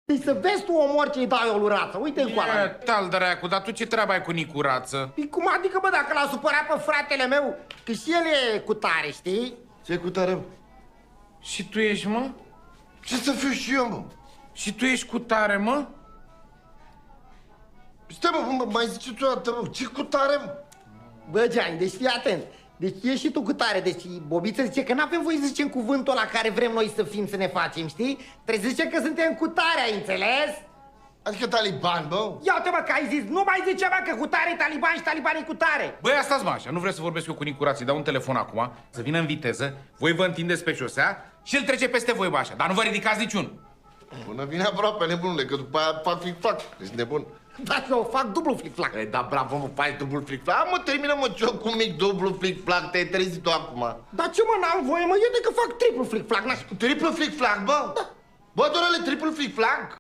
Deci să vezi tu omor ce-i dai o lurață, uite încoala. Tal dracu, dar tu ce treabă ai cu Nicurață? Păi cum adică, bă, dacă l-a supărat pe fratele meu, că și el e cu tare, știi? Ce cu tare? Și tu ești, mă? Ce să fiu și eu, mă? Și tu ești cu tare, mă? Stai, mă, mai zice tu o dată, mă, ce cu tare, mă? Bă, Gianni, deci fii atent. Deci ești și tu cu tare. Deci Bobiță zice că n-avem voie să zicem cuvântul ăla care vrem noi să fim, să ne facem, știi? Trebuie să zicem că suntem cu tare, ai înțeles? Adică taliban, bă? Ia uite, mă, că ai zis, nu mai zice, mă, că cu tare e taliban și talibanii cu tare. Băi, asta-ți mă așa, nu vreau să vorbesc eu cu Nicurață, îi dau un telefon acum, să vină în viteză, voi vă întindeți pe șosea și el trece peste voi, bă, așa, dar nu vă ridicați niciun. Până vine aproape, nebunule, că după aia fac flic-flac. Ești nebun. Da, eu fac dublu flic-flac. E, da, bravo, mă, faci dublu flic-flac. Mă, termină, mă, ciocul mic, dublu flic-flac, te-ai trezit tu acum. Dar ce, mă, n-am voie, mă, eu de că fac triplu flic-flac, n-aș... Triplu flic-flac, bă? Da. Bă, dorele, triplu flic-flac?